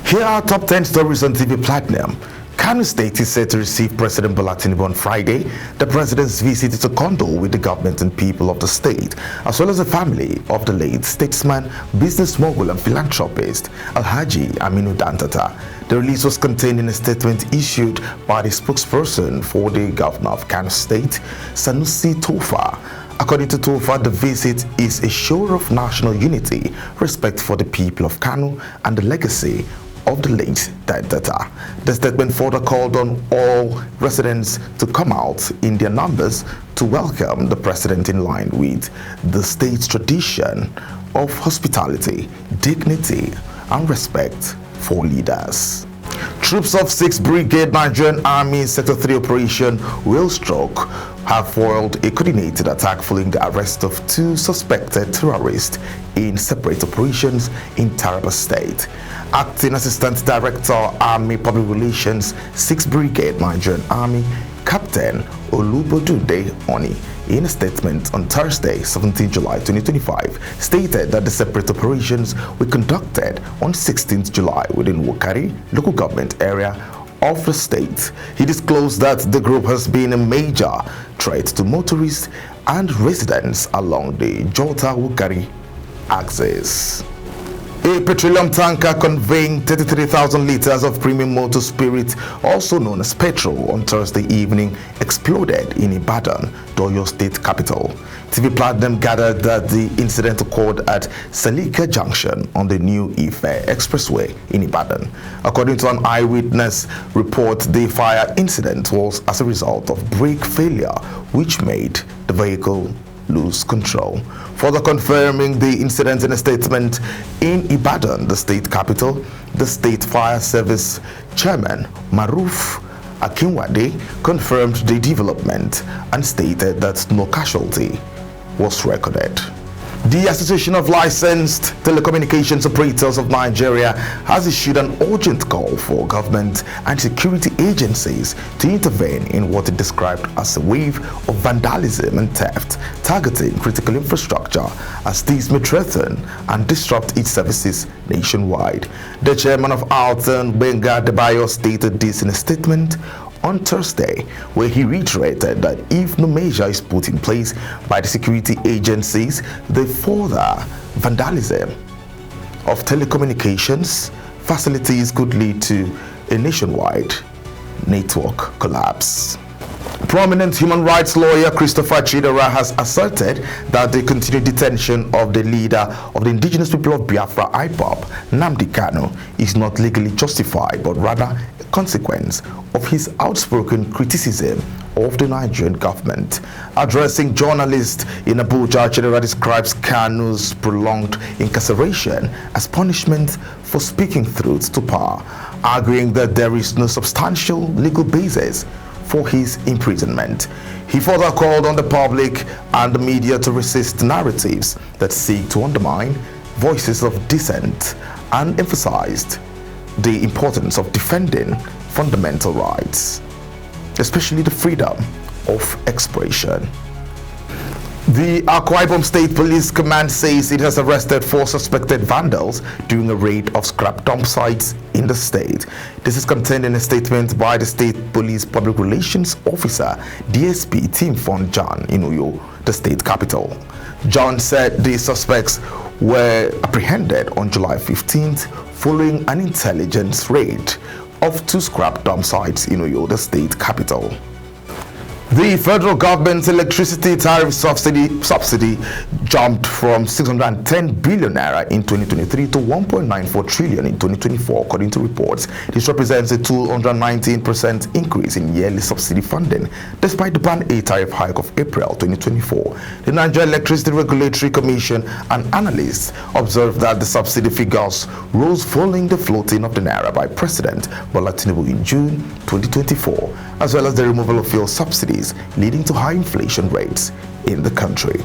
Here are top 10 stories on TV Platinum. Kanu State is set to receive President Bola Tinubu on Friday. The president's visit is to condole with the government and people of the state, as well as the family of the late statesman, business mogul and philanthropist Alhaji Aminu Dantata. The release was contained in a statement issued by the spokesperson for the governor of Kanu State, Sanusi Tofa. According to Tofa, the visit is a show of national unity, respect for the people of Kanu, and the legacy of the late Dantata. The statement further called on all residents to come out in their numbers to welcome the president in line with the state's tradition of hospitality, dignity, and respect for leaders. Troops of 6th Brigade Nigerian Army Sector 3 Operation Wheelstroke have foiled a coordinated attack following the arrest of 2 suspected terrorists in separate operations in Taraba State. Acting Assistant Director, Army Public Relations, 6th Brigade Nigerian Army, Captain Olubodunde Oni, in a statement on Thursday, 17 July 2025, stated that the separate operations were conducted on 16th July within Wukari local government area of the state. He disclosed that the group has been a major threat to motorists and residents along the Jota-Wukari axis. A petroleum tanker conveying 33,000 liters of premium motor spirit, also known as petrol, on Thursday evening exploded in Ibadan, the Oyo State capital. TV Platinum gathered that the incident occurred at Salika Junction on the New Ife Expressway in Ibadan. According to an eyewitness report, the fire incident was as a result of brake failure, which made the vehicle lose control. Further confirming the incident in a statement in Ibadan, the state capital, the State Fire Service Chairman Maruf Akinwade confirmed the development and stated that no casualty was recorded. The Association of Licensed Telecommunications Operators of Nigeria has issued an urgent call for government and security agencies to intervene in what it described as a wave of vandalism and theft targeting critical infrastructure, as these may threaten and disrupt its services nationwide. The chairman of Alton, Benga Debayo, stated this in a statement on Thursday, where he reiterated that if no measure is put in place by the security agencies, the further vandalism of telecommunications facilities could lead to a nationwide network collapse. Prominent human rights lawyer Christopher Chidera has asserted that the continued detention of the leader of the indigenous people of Biafra, IPOB, Nnamdi Kanu, is not legally justified, but rather a consequence of his outspoken criticism of the Nigerian government. Addressing journalists in Abuja, Chidera describes Kanu's prolonged incarceration as punishment for speaking truth to power, arguing that there is no substantial legal basis for his imprisonment. He further called on the public and the media to resist narratives that seek to undermine voices of dissent and emphasized the importance of defending fundamental rights, especially the freedom of expression. The Akwa Ibom State Police Command says it has arrested 4 suspected vandals during a raid of scrap dump sites in the state. This is contained in a statement by the State Police Public Relations Officer, DSP Tim Fon John in Uyo, the state capital. John said the suspects were apprehended on July 15th following an intelligence raid of 2 scrap dump sites in Uyo, the state capital. The federal government's electricity tariff subsidy jumped from 610 billion naira in 2023 to 1.94 trillion in 2024, according to reports. This represents a 219% increase in yearly subsidy funding, despite the Band A tariff hike of April 2024. The Nigeria Electricity Regulatory Commission and analysts observed that the subsidy figures rose following the floating of the naira by President Bola Tinubu in June 2024, as well as the removal of fuel subsidies, leading to high inflation rates in the country.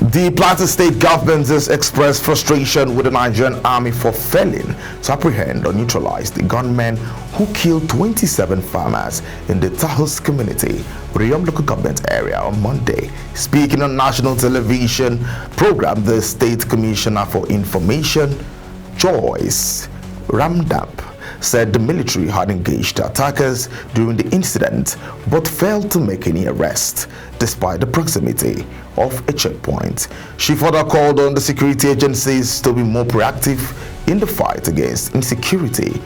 The Plateau State government has expressed frustration with the Nigerian army for failing to apprehend or neutralize the gunmen who killed 27 farmers in the Tahus community, Riyom local government area, on Monday. Speaking on national television program, the State Commissioner for Information, Joyce Ramdap, said the military had engaged the attackers during the incident but failed to make any arrests despite the proximity of a checkpoint. She further called on the security agencies to be more proactive in the fight against insecurity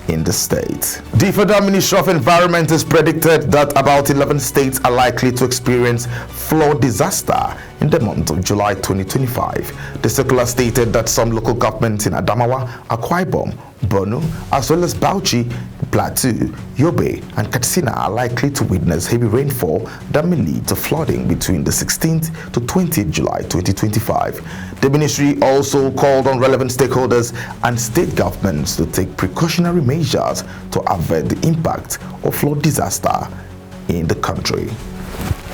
in the state. The Federal Ministry of Environment has predicted that about 11 states are likely to experience flood disaster in the month of July 2025. The circular stated that some local governments in Adamawa, Akwa Ibom, Borno, as well as Bauchi, Plateau, Yobe, and Katsina are likely to witness heavy rainfall that may lead to flooding between the 16th to 20th July 2025. The ministry also called on relevant stakeholders and state governments to take precautionary measures to avert the impact of flood disaster in the country.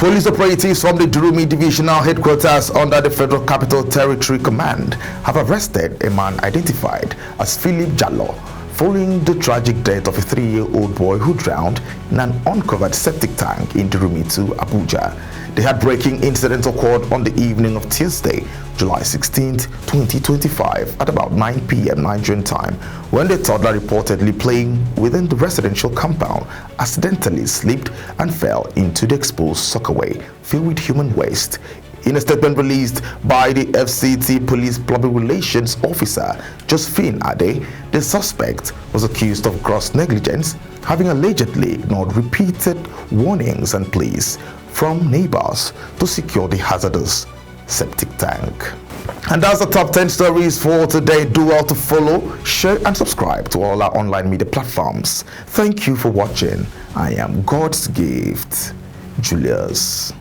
Police operatives from the Durumi Divisional Headquarters under the Federal Capital Territory Command have arrested a man identified as Philip Jallo following the tragic death of a 3-year-old boy who drowned in an uncovered septic tank in Durumi 2, Abuja. The heartbreaking incident occurred on the evening of Tuesday, July 16, 2025 at about 9 p.m. Nigerian time when the toddler reportedly playing within the residential compound accidentally slipped and fell into the exposed soccerway filled with human waste. In a statement released by the FCT Police Public Relations Officer Josephine Ade, the suspect was accused of gross negligence, having allegedly ignored repeated warnings and pleas from neighbors to secure the hazardous septic tank. And that's the top 10 stories for today. Do well to follow, share, and subscribe to all our online media platforms. Thank you for watching. I am God's gift, Julius.